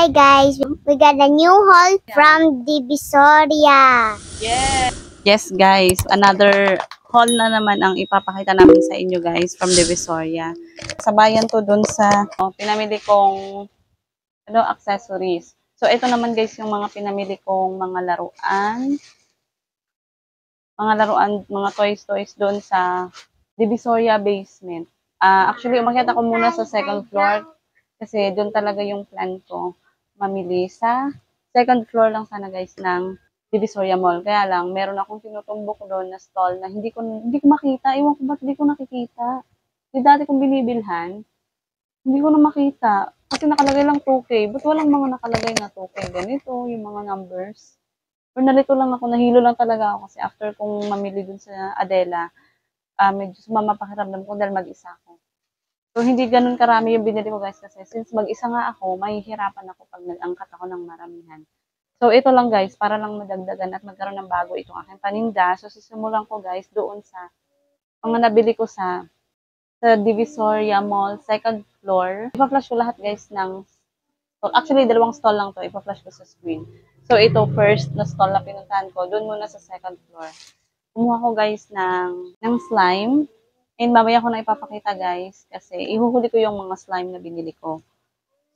Hi guys, we got a new haul from Divisoria. Yes guys, another haul na naman ang ipapakita namin sa inyo guys from Divisoria. Sabayan to dun sa pinamili kong accessories. So ito naman guys yung mga pinamili kong mga laruan, mga toys doon sa Divisoria basement. Actually, umakyat ako muna sa second floor kasi doon talaga yung plan ko mamili sa second floor lang sana guys ng Divisoria Mall. Kaya lang, meron akong tinutumbok doon na stall na hindi ko makita. Iwan ko ba't hindi ko nakikita. Di dati kong binibilhan, hindi ko na makita. Kasi nakalagay lang 2K. Ba't walang mga nakalagay na 2K? Ganito, yung mga numbers. Or nalito lang ako, nahilo lang talaga ako kasi after kong mamili dun sa Adela, medyo sumama pakiramdam ko dahil mag-isa ako. So, hindi ganun karami yung binili ko guys kasi since mag-isa nga ako, mahihirapan ako pag nag-angkat ako ng maramihan. So, ito lang guys, para lang madagdagan at magkaroon ng bago itong aking paninda. So, sisimulan ko guys doon sa mga nabili ko sa Divisoria Mall, second floor. Ipa-flash ko lahat guys ng stall. Actually, dalawang stall lang to. Ipa-flash ko sa screen. So, ito first na stall na pinuntahan ko. Doon muna sa second floor. Kumuha ko guys ng slime. And mamaya ko na ipapakita guys kasi ihuhuli ko yung mga slime na binili ko.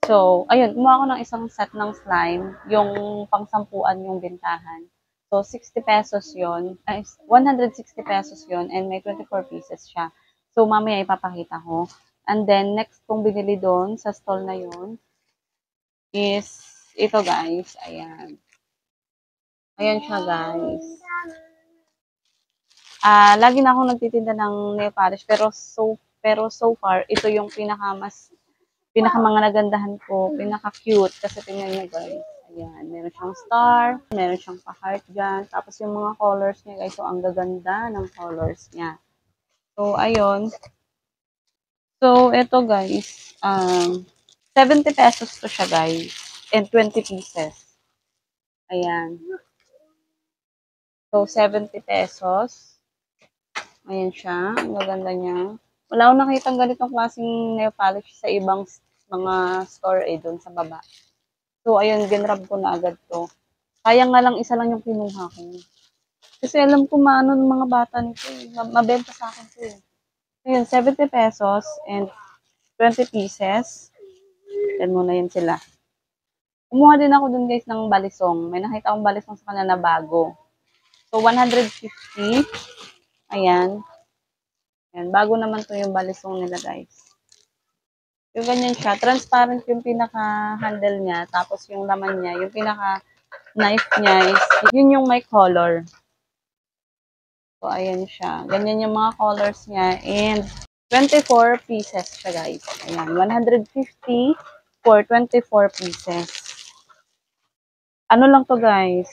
So, ayun, kumuha ko ng isang set ng slime, yung pang-sampuan yung bentahan. So, 60 pesos yun, 160 pesos yun, and may 24 pieces siya. So, mamaya ipapakita ko. And then, next kong binili doon sa stall na yun is ito guys, ayan. Ayan siya guys. Lagi na akong nagtitinda ng nail polish pero so far ito yung pinaka mga nagandahan ko, pinaka cute kasi tingnan niyo guys. Ayan, meron siyang star, meron siyang pa-heart diyan, tapos yung mga colors niya guys, so ang gaganda ng colors niya. So ayun. So ito guys, 70 pesos to siya guys and 20 pieces. Ayan. So 70 pesos. Ayan siya. Ang gaganda niya. Wala akong nakitang ganitong klaseng nail polish sa ibang mga store doon sa baba. So, ayun, ginrab ko na agad to. Kaya nga lang, isa lang yung kinuha ko. Kasi alam ko maano ng mga bata nito. Mabenta sa akin to eh. Ayun, 70 pesos and 20 pieces. Yan muna yun sila. Kumuha din ako dun guys ng balisong. May nakita akong balisong sa kanila na bago. So, 150. Ayan. Ayan, bago naman to yung balisong nila guys. Yung ganyan siya, transparent yung pinaka-handle niya, tapos yung laman niya, yung pinaka-knife niya is, yun yung may color. So, ayan siya. Ganyan yung mga colors niya, and 24 pieces siya guys. Ayan, 150 for 24 pieces. Ano lang to guys?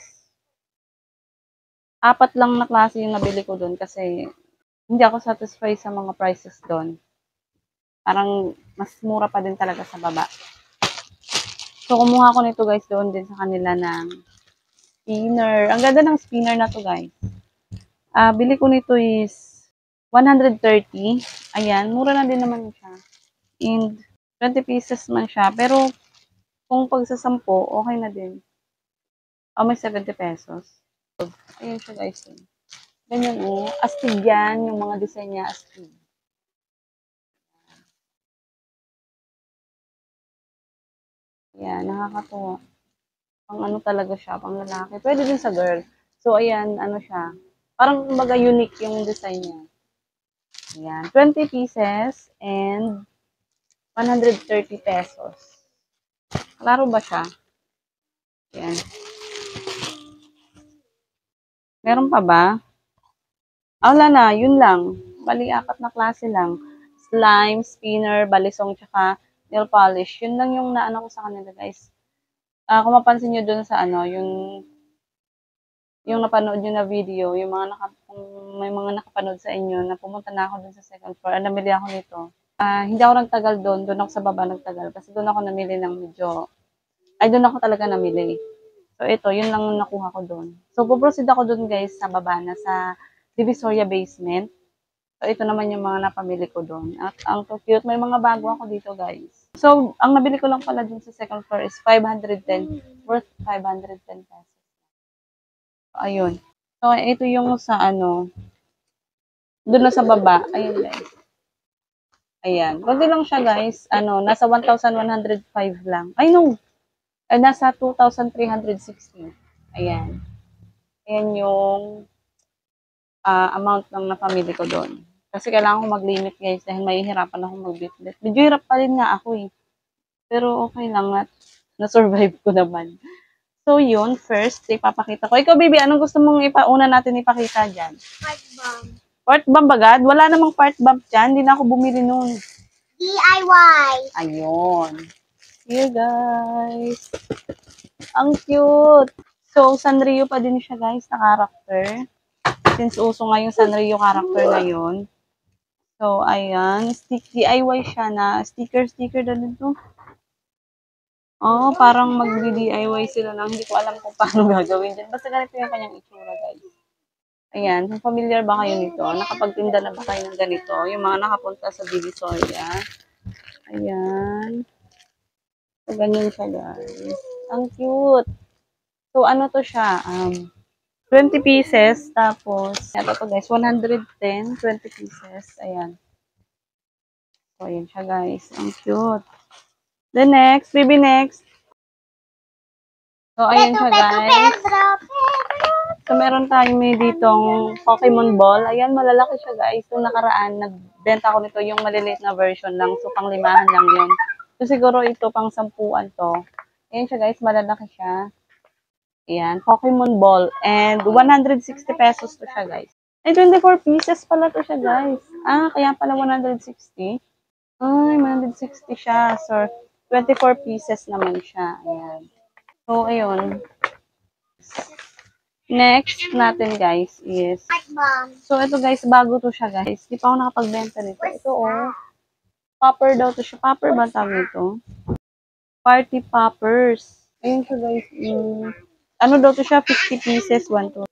4 lang na klase yung nabili ko dun kasi hindi ako satisfied sa mga prices doon. Parang mas mura pa din talaga sa baba. So, kumuha ko nito guys doon din sa kanila ng spinner. Ang ganda ng spinner na to guys. Bili ko nito is 130. Ayan, mura na din naman siya. And 20 pieces man siya. Pero kung pagsasampo, okay na din. May 70 pesos. Ayan siya guys. Ganyan oh. Astig yan. Yung mga design niya astig. Ayan, nakakatuwa. Pang ano talaga siya, pang lalaki. Pwede din sa girl. So, ayan, ano siya. Parang kumbaga unique yung design niya. Ayan, 20 pieces and 130 pesos. Klaro ba siya? Ayan. Meron pa ba? Wala na, yun lang. Bali, 4 na klase lang. Slime, spinner, balisong, tsaka nail polish. Yun lang yung naano ko sa kanila, guys. Kung mapansin nyo dun sa ano, yung napanood nyo na video, yung mga kung may mga nakapanood sa inyo na pumunta na ako dun sa second floor, namili ako nito. Hindi ako nagtagal doon ako sa baba nagtagal kasi doon ako namili ng doon ako talaga namili. So ito, yun lang nakuha ko doon. So puproceed ako doon guys sa baba na sa Divisoria basement. So ito naman yung mga napamili ko doon. At ang cute, may mga bago ako dito guys. So, ang nabili ko lang pala dun sa second floor is 510, worth 510 pesos. Ayun. So, ito yung sa ano, dun na sa baba. Ayun, guys. Ayan. Kunti lang siya, guys. Ano, nasa 1,105 lang. Ay, no. Ay, nasa 2,360. Ayan. Ayan yung amount ng na-family ko doon. Kasi kailangan ko mag-limit, guys, dahil mahihirapan ako mag-bitbit. Medyo hirap pa rin nga ako, eh. Pero okay lang at na-survive ko naman. So, yun. First, ipapakita ko. Ikaw, baby, anong gusto mong una natin ipakita dyan? Part bomb. Part bump agad? Wala namang part bump dyan. Hindi na ako bumili nun. DIY. Ayun. Here, guys. Ang cute. So, Sanrio pa din siya, guys, na character. Since uso nga yung Sanrio character ngayon. So, ayan. DIY siya na sticker na dito. Oh, parang mag-DIY sila lang. Hindi ko alam kung paano gagawin dyan. Basta ganito yung kanyang itsura, guys. Ayan. Kung familiar ba kayo nito? Nakapagtinda na ba kayo ng ganito? Yung mga nakapunta sa Divisoria. Ayan. So, ganyan siya, guys. Ang cute. So, ano to siya? 20 pieces. Tapos, ito to, guys. 110. 20 pieces. Ayan. So, ayan siya, guys. Ang cute. The next, baby next. So, ayan siya, guys. So, meron tayong may ditong Pokemon Ball. Ayan, malalaki siya, guys. Yung nakaraan, nagbenta ko nito yung maliliit na version lang. So, pang 5 lang yun. So, siguro ito, pang 10 to. Ayan siya, guys. Malalaki siya. Ayan, Pokemon Ball. And 160 pesos to siya, guys. Ay, 24 pieces pala to siya, guys. Kaya pala 160. Ay, 160 siya. So, 24 pieces naman siya. Ayan. So, ayun. Next natin, guys, is... So, ito, guys, bago to siya, guys. Di pa ako nakapagbenta nito. Ito, oh. Popper daw to siya. Popper ba tawag nito? Party poppers. Ayun siya, guys. Ano daw to siya? 50 pieces. 1, 2.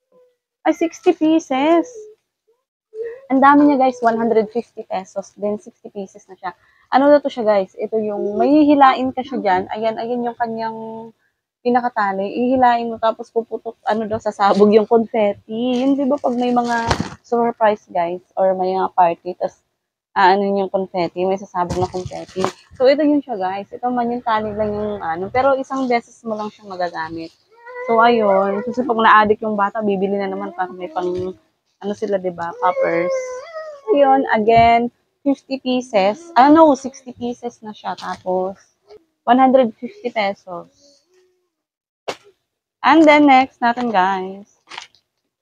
Ay, 60 pieces. Ang dami niya, guys. 150 pesos. Then, 60 pieces na siya. Ano daw to siya, guys? Ito yung, may hihilain ka siya dyan. Ayan, ayan yung kanyang pinakatali. Ihilain mo, tapos puputok, ano daw, sasabog yung confetti. Yun, di ba, pag may mga surprise, guys, or may mga party, tapos, ano yung confetti, may sasabog na confetti. So, ito yun siya, guys. Ito man yung tali lang yung, ano, pero isang beses mo lang siyang magagamit. So, ayun. Kasi pag na-addict yung bata, bibili na naman para may pang, ano sila, di ba, poppers. Ayun, again, 50 pieces. 60 pieces na siya. Tapos, 150 pesos. And then, next natin, guys.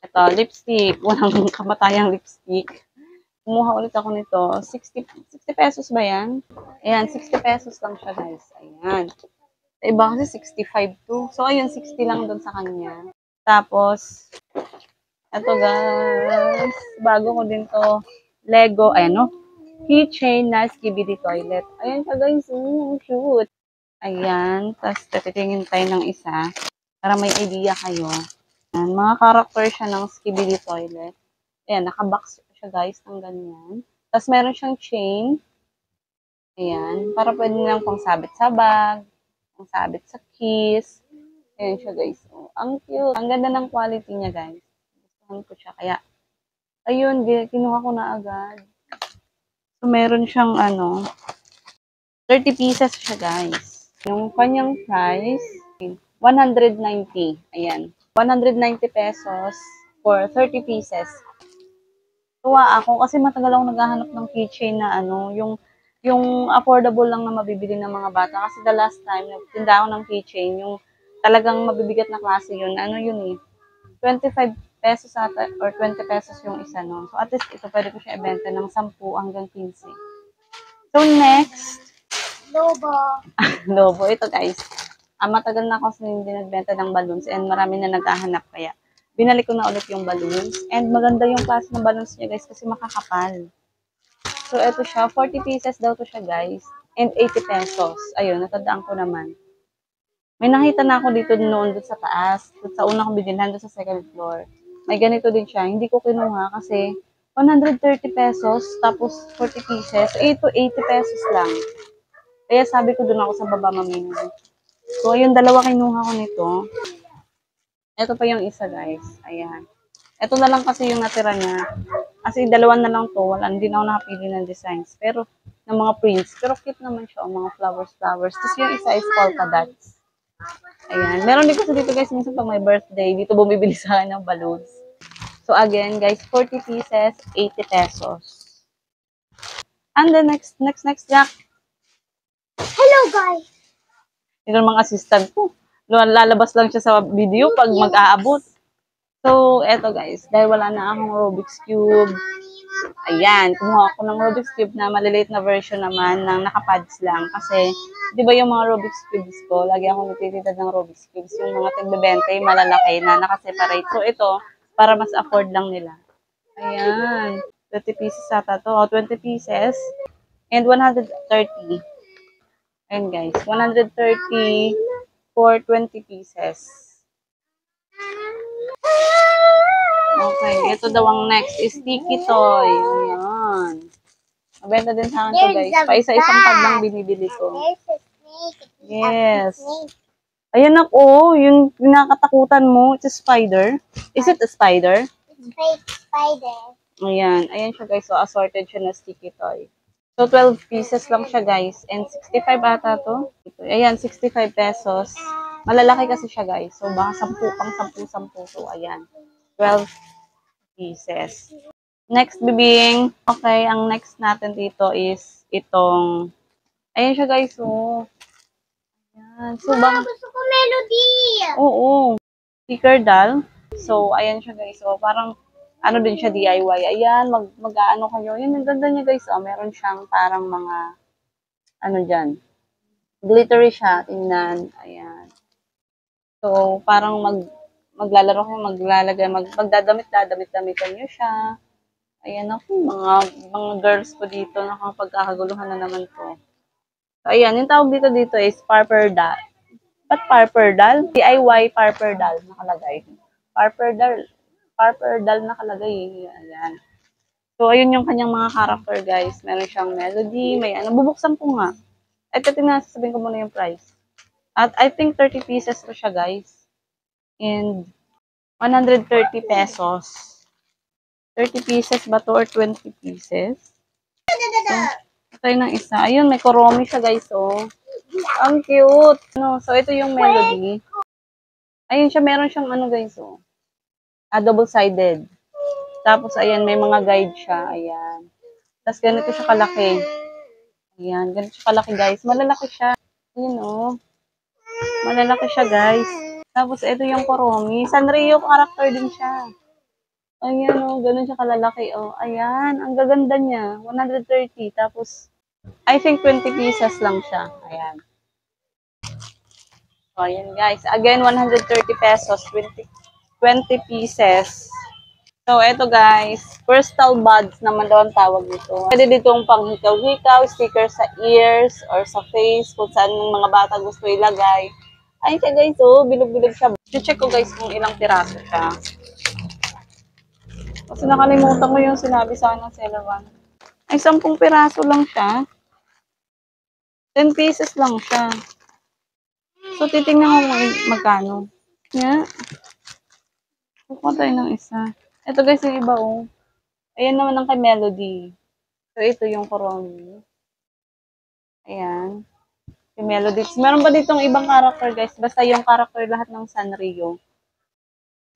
Ito, lipstick. Walang kamatayang lipstick. Kumuha ulit ako nito. 60 pesos ba yan? Ayan, 60 pesos lang siya, guys. Ayan. Sa iba kasi 65 to. So, ayun, 60 lang doon sa kanya. Tapos, ito, guys. Bago ko din to. Lego, ayan, no? Keychain na Skibidi Toilet. Ayan siya, guys. Cute. Ayan. Tapos, titingin tayo ng isa. Para may idea kayo. Ayan, mga character siya ng Skibidi Toilet. Ayan, nakabox siya, guys, ng ganyan. Tapos, meron siyang chain. Ayan. Para pwede nilang pang sabit sa bag. Pang sabit sa keys. Ayan siya, guys. Oh, ang cute. Ang ganda ng quality niya, guys. Gustuhan ko siya. Kaya, ayun, kinuha ko na agad. So, meron siyang, 30 pieces siya, guys. Yung kanyang price, 190. Ayan. 190 pesos for 30 pieces. Tuwa ako kasi matagal ako naghahanap ng keychain na yung affordable lang na mabibili ng mga bata. Kasi the last time, nagtinda ako ng keychain, yung talagang mabibigat na klase yun. 25 pesos ata or 20 pesos yung isa, no? So, at least ito pwede ko siya ibenta ng 10 hanggang 15. So, next. Lobo. Ito, guys. Matagal na ako hindi nagbenta ng balloons and marami na naghahanap kaya binalik ko na ulit yung balloons. And maganda yung klase ng balloons niya, guys, kasi makakapal. So, ito siya. 40 pieces daw to siya, guys. And 80 pesos. Ayun, natandaan ko naman. May nakita na ako dito noon doon sa taas. Doon sa una kong binilhan doon sa second floor. May ganito din siya. Hindi ko kinuha kasi 130 pesos tapos 40 pieces. So, ito 80 pesos lang. Kaya sabi ko doon ako sa baba mamili. So, ayun, dalawa kinuha ko nito. Ito pa yung isa, guys. Ayan. Ito na lang kasi yung natira niya. Kasi dalawa na lang to. Wala, hindi na ako nakapili ng designs. Pero, ng mga prints. Pero cute naman siya. O, mga flowers. Tapos yung isa is polka dots. Ayan. Meron din kasi dito, guys, minsan pag may birthday, dito bumibili sa akin ng balloons. So, again, guys, 40 pieces, 80 pesos. And the next, Jack. Hello, guys. Yun ang mga assistant ko. Lalabas lang siya sa video pag mag-aabot. So, eto guys, dahil wala na akong Rubik's Cube, ayan, kumuha ako ng Rubik's Cube na maliliit na version naman ng nakapads lang. Kasi, di ba yung mga Rubik's Cubes ko, lagi akong nagtititad ng Rubik's Cubes, yung mga tig-20, malalaki na nakaseparate. So, ito, para mas afford lang nila. Ayan, 20 pieces ata to. 20 pieces and 130. Ayan guys, 130 for 20 pieces. Okay, ito daw ang next is sticky toy. Ayan. Mabenta din sa akin to guys. Paisa-isang pad lang binibili ko. There's a snake. Yes. Ayan ako, yung nakatakutan mo, it's a spider. Is it a spider? It's fake spider. Ayan, ayan siya guys. So, assorted siya na sticky toy. So, 12 pieces lang siya guys. And 65 ata to. Ayan, 65 pesos. Malalaki kasi siya guys. So, baka 10 to. Ayan. 12 pieces. Next, bibing. Okay, ang next natin dito is itong, ayan siya guys, oh. Ayan. So, baka, Gusto ko melody. oo, sticker doll. So, ayan siya guys, oh. Parang, ano din siya, DIY. Ayan, mag-ano kayo. Yan, ang ganda niya guys, oh. Meron siyang parang mga, ano dyan, glittery siya. Tingnan, ayan. So, parang maglalaro kayo, magdadamit-damitan nyo siya. Ayan ako, mga girls ko dito, nakapagkakaguluhan na naman to. So, ayan, yung tawag dito is Parper Doll. Ba't Parper Doll? DIY Parper Doll nakalagay. Parper Doll nakalagay. Ayan. So, ayun yung kanyang mga character, guys. Meron siyang melody, may ano, bubuksan ko nga. Ito, sasabihin ko muna yung price. At I think 30 pieces to siya, guys. And 130 pesos. 30 pieces ba to or 20 pieces? So, ito ng isa. Ayun, may koromi siya guys, oh. Ang cute. No, so, ito yung melody. Ayun siya, meron siyang ano guys, oh. Double-sided. Tapos, ayan, may mga guide siya. Ayan. Tapos, ganito siya kalaki. Ayan, ganito siya kalaki guys. Malalaki siya. Ayun, oh. Malalaki siya guys. Tapos, ito yung koromi. Sanrio character din siya. Ayan, oh, ganun siya kalalaki, oh. Ayan, ang gaganda niya. 130. Tapos, I think 20 pieces lang siya. Ayan. So, ayan guys. Again, 130 pesos. 20 pieces. So, eto guys. Crystal buds naman daw ang tawag nito. Pwede ditong panghikaw-hikaw, sticker sa ears, or sa face, kung saan ng mga bata gusto ilagay. Ayun siya guys, oh. Bilog-bilog siya. I-check ko guys kung ilang piraso siya. Kasi nakalimutan ko yung sinabi sa akin ng seller 1. Ay, 10 piraso lang siya. 10 pieces lang siya. So, titingnan ko magkano. Yeah. Kukuha tayo ng isa. Ito guys, yung iba, oh. Ayan naman ang kay Melody. So, ito yung koromi. Ayan. Kay Melody. Meron pa ditong ibang character, guys. Basta yung character lahat ng Sanrio.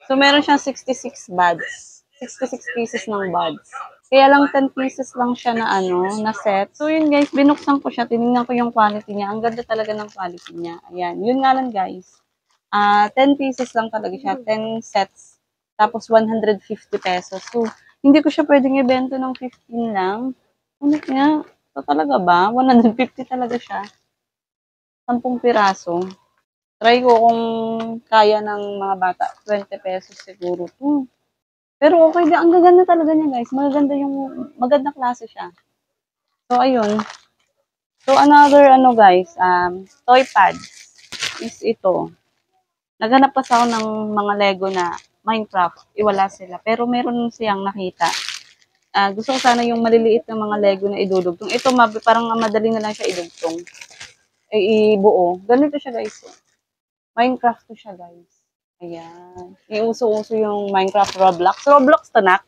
So, meron siyang 66 buds. 66 pieces ng buds. Kaya lang 10 pieces lang siya na ano, na set. So yun guys, binuksan ko siya, tinignan ko yung quality niya. Ang ganda talaga ng quality niya. Ayan, yun nga lang guys. 10 pieces lang talaga siya, 10 sets. Tapos 150 pesos. So, hindi ko siya pwedeng ibenta ng 15 lang. Ano kaya? So talaga ba? 150 talaga siya. 10 piraso. Try ko kung kaya ng mga bata. 20 pesos siguro to. Pero okay, ang gaganda talaga niya guys. Maganda klase siya. So, ayun. So, another guys, toy pads is ito. Naghanap kasi ako ng mga Lego na Minecraft. Iwala sila. Pero meron siyang nakita. Gusto ko sana yung maliliit na mga Lego na idudugtong. Ito, parang madali na lang siya idugtong. ibuo. Ganito siya guys. Minecraft to siya guys. Ayan. Yung uso-uso yung Minecraft Roblox. Roblox to nak?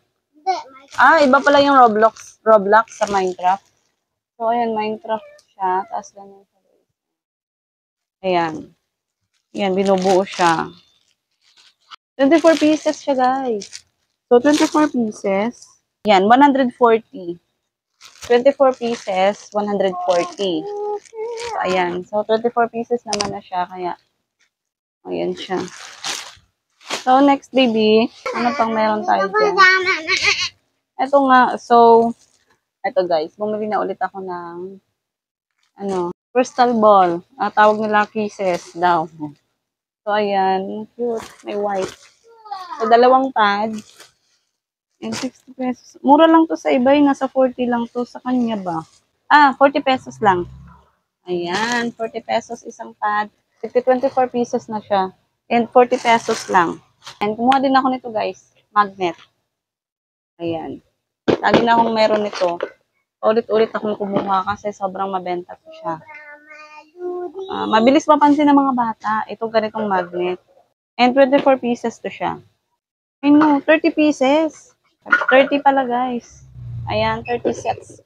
Iba pala yung Roblox. Roblox sa Minecraft. So, ayan, Minecraft siya. Tapos ganun siya guys. Ayan. Ayan, binubuo siya. 24 pieces siya guys. So, 24 pieces. Ayan, 140. 24 pieces, 140. So, ayan. So, 24 pieces naman na siya. Kaya, ayan siya. So, next baby. Ano pang meron tayo dyan? Ito nga. So, ito guys. Bumili na ulit ako ng crystal ball. Tawag nila kisses daw. So, ayan. Cute. May white. So, dalawang pad. And 60 pesos. Mura lang to sa iba. Nasa 40 lang to. Sa kanya ba? 40 pesos lang. Ayan. 40 pesos isang pad. 24 pieces na siya. And 40 pesos lang. And kumuha din ako nito guys. Magnet. Ayan. Lagi na akong meron nito. Ulit-ulit akong kumuha kasi sobrang mabenta ko siya. Mabilis mapansin ng mga bata. Itong ganitong magnet. And 24 pieces to siya. I know, 30 pieces. 30 pala guys. Ayan, 30 sets.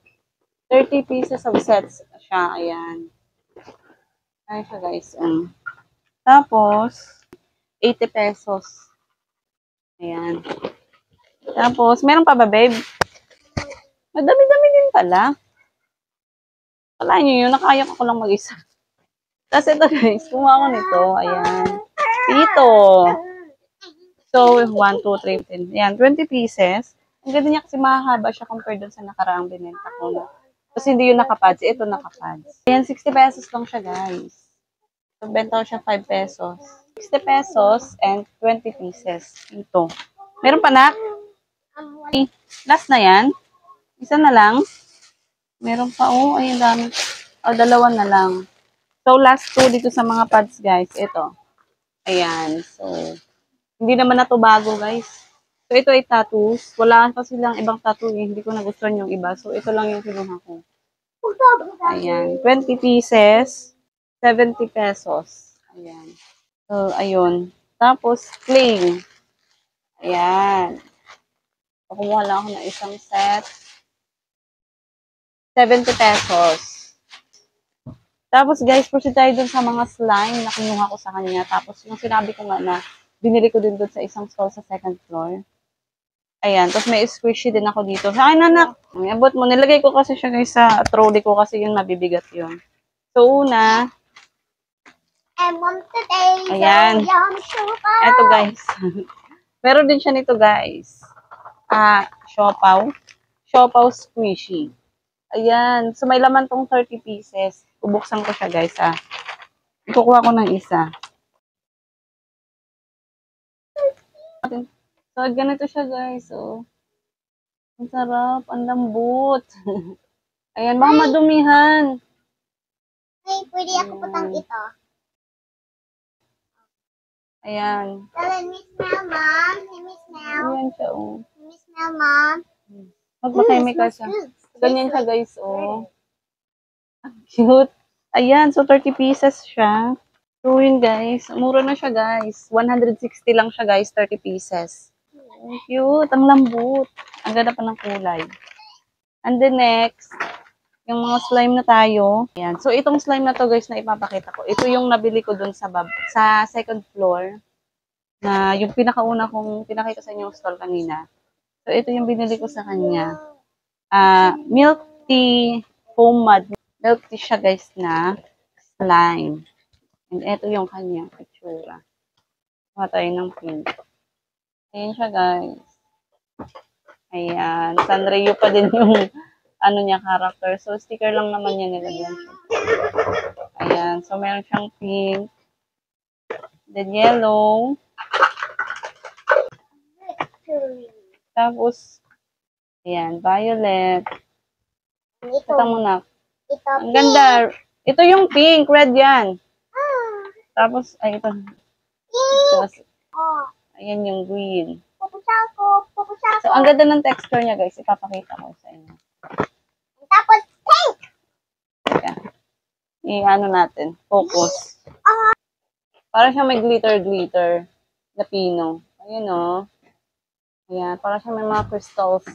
30 pieces of sets siya. Ayan. Ayan siya guys. Tapos, 80 pesos. Ayan. Tapos, meron pa ba, babe? Madami-dami din pala. Wala nyo yun, nakaya ko lang mag-isa. Tapos ito guys, kumuha ko nito. Ayan. Ito. So, 1, 2, 3, 10. Ayan, 20 pieces. Ang ganda niya kasi mahahaba siya compared dun sa nakaraang binenta ko. Kasi hindi yung nakapads. Ito nakapads. Ayan, 60 pesos lang siya guys. So, benta ko siya 5 pesos. 60 pesos and 20 pieces. Ito. Meron pa na? Last na yan. Isa na lang. Meron pa. Ayun dami. Dalawa na lang. So, last two dito sa mga pads, guys. Ito. Ayan. So, hindi naman na to bago, guys. So, ito ay tattoos. Wala pa silang ibang tattoo. Hindi ko nagustuhan yung iba. So, ito lang yung kinuha ko. Ayan. 20 pieces. 70 pesos. Ayan. So, ayun. Tapos, plain. Ayan. Kumuha lang ako ng isang set. 70 pesos. Tapos guys, proceed tayo dun sa mga slime na kinuha ko sa kanya. Tapos yung sinabi ko nga na binili ko din dun sa isang stall sa second floor. Ayan. Tapos may squishy din ako dito. Sa akin anak. Abot mo. Nilagay ko kasi siya guys sa trolley ko kasi yun mabibigat yun. So una. Ayan. Eto guys. Meron din siya nito guys. Siopaw. Siopaw squishy. Ayan. So, may laman tong 30 pieces. Bubuksan ko siya, guys, Kukuha ko ng isa. So, ganito siya, guys, Ang sarap. Ang lambot. Ayan, baka madumihan. Hey, pwede ako putang ito. Ayan. Let me smell, Mom. Let me smell. Ayan siya, Let me smell, Mom. Magpa-chemical siya. Ganyan siya, guys, Cute. Ayan, so 30 pieces siya. So yun guys, mura na siya guys. 160 lang siya guys, 30 pieces. Cute, ang lambot. Ang ganda pa ng kulay. And then next, yung mga slime na tayo. Ayan. So itong slime na to guys na ipapakita ko. Ito yung nabili ko dun sa second floor. Na yung pinakauna kong pinakita sa inyo stall kanina. So ito yung binili ko sa kanya. Milk tea foam mud. Milk tea siya guys na slime. And ito yung kanya pictura. Kuha tayo ng pink. Ayan siya guys. Ayan. Sanrio pa din yung niya character. So sticker lang naman yan nilagyan siya. Ayan. So meron siyang pink. Then yellow. Tapos ayan. Violet. Ito muna. Ang ganda. Ito yung pink. Red yan. Tapos, ito. Tapos, ayan yung green. So, ang ganda ng texture niya, guys. Ipapakita ko sa inyo. Tapos, pink! i-ano natin, focus. Para siyang may glitter-glitter na pino. Ayan o. Ayan, para siyang may mga crystals.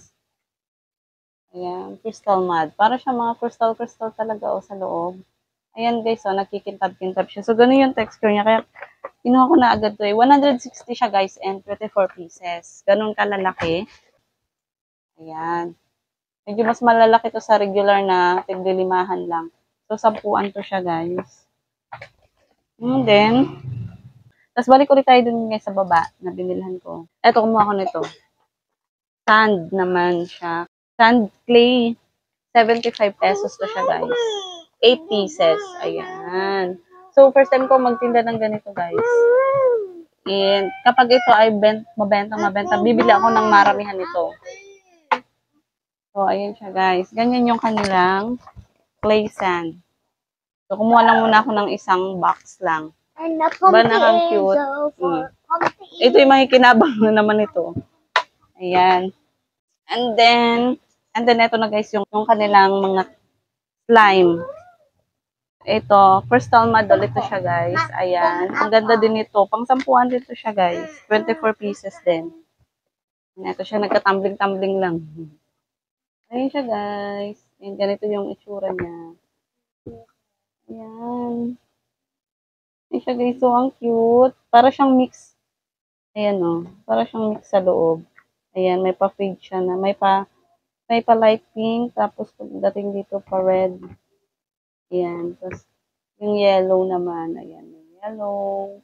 Ayan, crystal mud. Para siyang mga crystal talaga o sa loob. Ayan guys, o, nagkikintab-kintab siya. So, ganun yung texture niya. Kaya, kinuha ko na agad to eh. 160 siya guys and 24 pieces. Ganun kalalaki. Ayan. Medyo mas malalaki to sa regular na tiglilimahan lang. So, 10 to siya guys. And then, tapos balik ulit tayo dun guys sa baba na binilhan ko. Eto, kumuha ko nito. Sand naman siya. Sand clay. 75 pesos to siya guys. 8 pieces. Ayan. So, first time ko magtinda ng ganito guys. And kapag ito ay mabenta, bibili ako ng maramihan nito. So, ayan siya guys. Ganyan yung kanilang clay sand. So, kumuha lang muna ako ng isang box lang. Ba na cute. Ito yung makikinabang na naman ito. Ayan. And then ito na guys, yung kanilang mga slime. Ito, crystal mud ulit ito siya guys. Ayan. Ang ganda din ito. Pang 10 dito siya guys. 24 pieces din. Ito siya, nagka-tumbling-tumbling lang. Ayan siya guys. Ayan, ganito yung itsura niya. Ayan. Ayan siya guys. So, ang cute. Para siyang mix. Ayan o. Para siyang mix sa loob. Ayan, may pa-fade siya na. May pa light pink. Tapos, pagdating dito pa red. Ayan. Tapos, yung yellow naman. Ayan, yung yellow.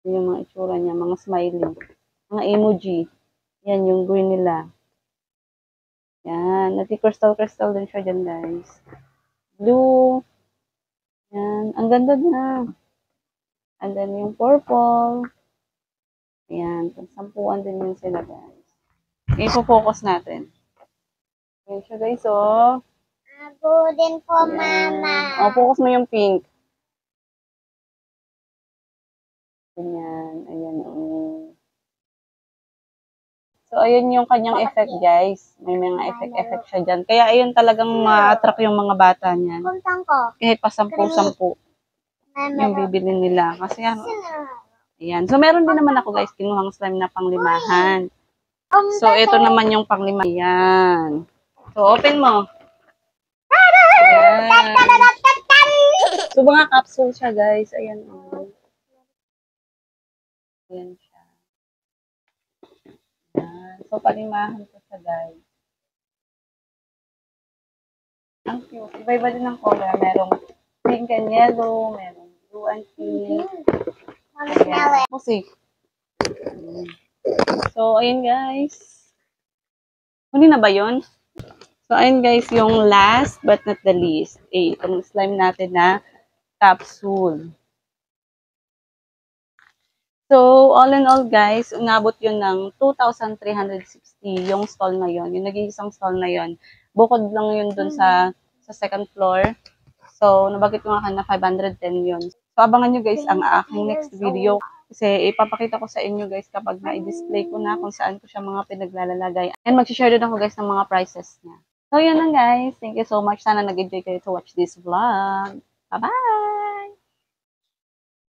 Yung mga itsura niya. Mga smiley. Mga emoji. Ayan, yung green nila. Ayan. Nati-crystal din siya dyan, guys. Blue. Ayan. Ang ganda na. And then, yung purple. Ayan. 10 din yun sila, guys. Ipo-focus natin. Ayan siya, guys, oh. Ako din po, Mama. Oh, focus mo yung pink. Ayan. Ayan, oh. So, ayun yung kanyang effect, guys. May mga effect siya dyan. Kaya, ayun talagang ma-attract yung mga bata niyan. Kahit pa 10 yung bibili nila. Kasi, ayan. So, meron din naman ako, guys, kinuhang slime na panglimahan. So, ito naman yung panglima. Ayan. So, open mo. Ayan. So, mga capsule siya, guys. Ayan. Ayan siya. Ayan. So, palimahan ko siya, guys. Ang cute. Iba-iba din ang color. Merong pink and yellow. Merong blue and pink. Ayan. Pusi. So, ayun, guys. Huli na ba yun? So, ayun, guys, yung last but not the least. Itong slime natin na capsule. So, all in all, guys, umabot yun ng 2,360 yung stall na yun. Yung nag-iisang stall na yun. Bukod lang yun dun sa second floor. So, nabagit ko nga na 510 yun. So, abangan nyo, guys, ang aking next video. Kasi ipapakita ko sa inyo, guys, kapag na-display ko na kung saan ko siya mga pinaglalagay. And mag-share din ako, guys, ng mga prices niya. So, yun lang, guys. Thank you so much. Sana nag-enjoy kayo to watch this vlog. Bye-bye!